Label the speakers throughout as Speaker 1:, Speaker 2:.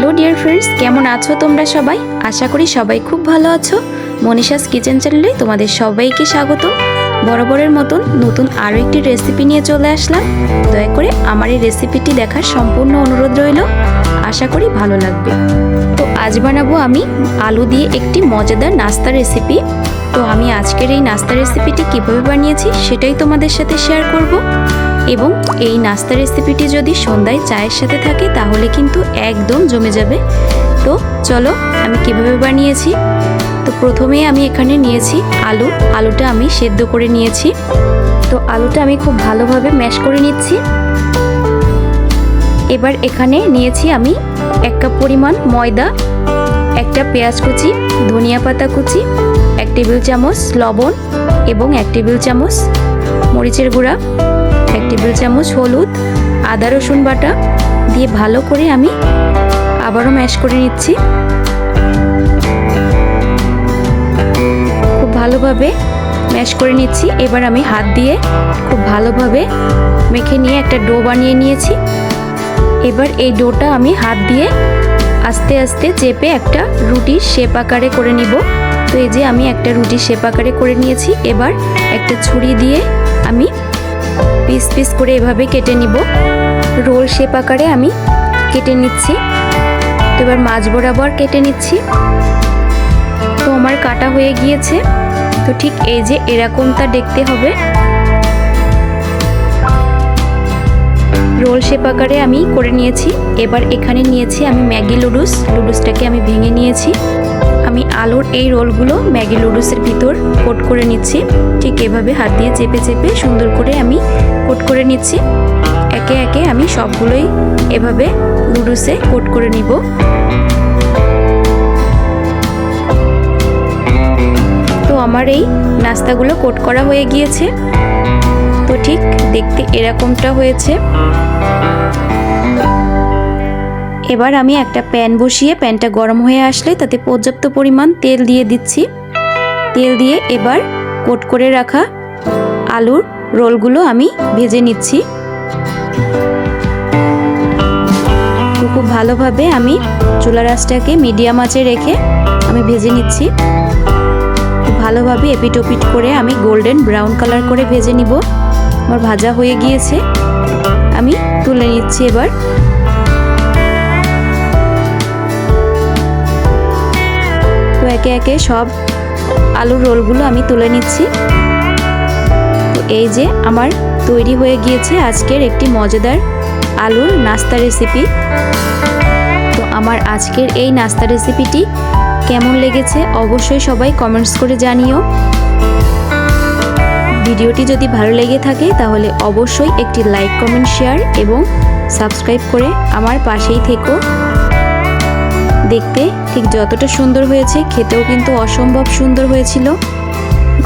Speaker 1: Hello dear friends, কেমন আছো তোমরা সবাই? আশা করি সবাই খুব ভালো আছো। মনীষাস কিচেন চ্যানেলে তোমাদের সবাইকে স্বাগত। বরাবরের মতন নতুন আরও একটি রেসিপি নিয়ে চলে আসলাম। দয়া করে আমার এই রেসিপিটি দেখার সম্পূর্ণ অনুরোধ রইল। আশা করি ভালো লাগবে। তো আজ বানাবো আমি আলু দিয়ে একটি মজাদার নাস্তা রেসিপি। তো আমি আজকের এই নাস্তা রেসিপিটি কীভাবে বানিয়েছি সেটাই তোমাদের সাথে শেয়ার করব। এবং এই নাস্তা রেসিপিটি যদি সন্ধ্যায় চায়ের সাথে থাকে তাহলে কিন্তু একদম জমে যাবে। তো চলো আমি কিভাবে বানিয়েছি। তো প্রথমেই আমি এখানে নিয়েছি আলুটা আমি সেদ্ধ করে নিয়েছি। তো আলুটা আমি খুব ভালোভাবে ম্যাশ করে নিচ্ছি। এবার এখানে নিয়েছি আমি 1 কাপ পরিমাণ ময়দা, একটা পেঁয়াজ কুচি, ধনিয়া পাতা কুচি, 1 টেবিল চামচ লবণ এবং 1 টেবিল চামচ মরিচের গুঁড়া, 1 টেবিল চামচ হলুদ, আদা রসুন বাটা দিয়ে ভালো করে আমি আবারও ম্যাশ করে নিচ্ছি। খুব ভালোভাবে ম্যাশ করে নিচ্ছি। এবার আমি হাত দিয়ে খুব ভালোভাবে মেখে নিয়ে একটা ডো বানিয়ে নিয়েছি। এবার এই ডোটা আমি হাত দিয়ে আস্তে আস্তে চেপে একটা রুটির শেপ আকারে করে নিব। তো এই যে আমি একটা রুটির শেপ আকারে করে নিয়েছি। এবার একটা ছুরি দিয়ে আমি পিস পিস করে এভাবে কেটে নিব। রোল শেপ আকারে আমি কেটে নিচ্ছি। তো এবার মাঝ বরাবর কেটে নিচ্ছি। তো আমার কাটা হয়ে গিয়েছে। তো ঠিক এই যে এরকমটা দেখতে হবে। রোল শেপ আকারে আমি করে নিয়েছি। এবার এখানে নিয়েছি আমি ম্যাগি লুডুসটাকে আমি ভেঙে নিয়েছি। আমি আলুর এই রোলগুলো ম্যাগি লুডুসের ভিতর কোট করে নিচ্ছি। ঠিক এভাবে হাত দিয়ে চেপে চেপে সুন্দর করে আমি কোট করে নিচ্ছি। একে একে আমি সবগুলোই এভাবে লুডুসে কোট করে নিব। তো আমার এই নাস্তাগুলো কোট করা হয়ে গিয়েছে। তো ঠিক দেখতে এরকমটা হয়েছে। এবার আমি একটা প্যান বসিয়ে প্যানটা গরম হয়ে আসলে তাতে পর্যাপ্ত পরিমাণ তেল দিয়ে দিচ্ছি। তেল দিয়ে এবার কোট করে রাখা আলুর রোলগুলো আমি ভেজে নিচ্ছি। খুব ভালোভাবে আমি চুলার আঁচটাকে মিডিয়াম আঁচে রেখে আমি ভেজে নিচ্ছি। খুব ভালোভাবে এপিট ওপিট করে আমি গোল্ডেন ব্রাউন কালার করে ভেজে নিব। আমার ভাজা হয়ে গিয়েছে, আমি তুলে নিচ্ছি। এবার তো একে একে সব আলুর রোলগুলো আমি তুলে নিচ্ছি। তো এই যে আমার তৈরি হয়ে গিয়েছে আজকের একটি মজাদার আলুর নাস্তা রেসিপি। তো আমার আজকের এই নাস্তা রেসিপিটি কেমন লেগেছে অবশ্যই সবাই কমেন্টস করে জানিও। ভিডিওটি যদি ভালো লেগে থাকে তাহলে অবশ্যই একটি লাইক, কমেন্ট, শেয়ার এবং সাবস্ক্রাইব করে আমার পাশেই থেকো। দেখতে ঠিক যতটা সুন্দর হয়েছে খেতেও কিন্তু অসম্ভব সুন্দর হয়েছিল।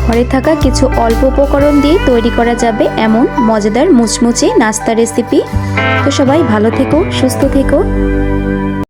Speaker 1: ঘরে থাকা কিছু অল্প উপকরণ দিয়ে তৈরি করা যাবে এমন মজাদার মুচমুচে নাস্তা রেসিপি। তো সবাই ভালো থেকো, সুস্থ থেকো।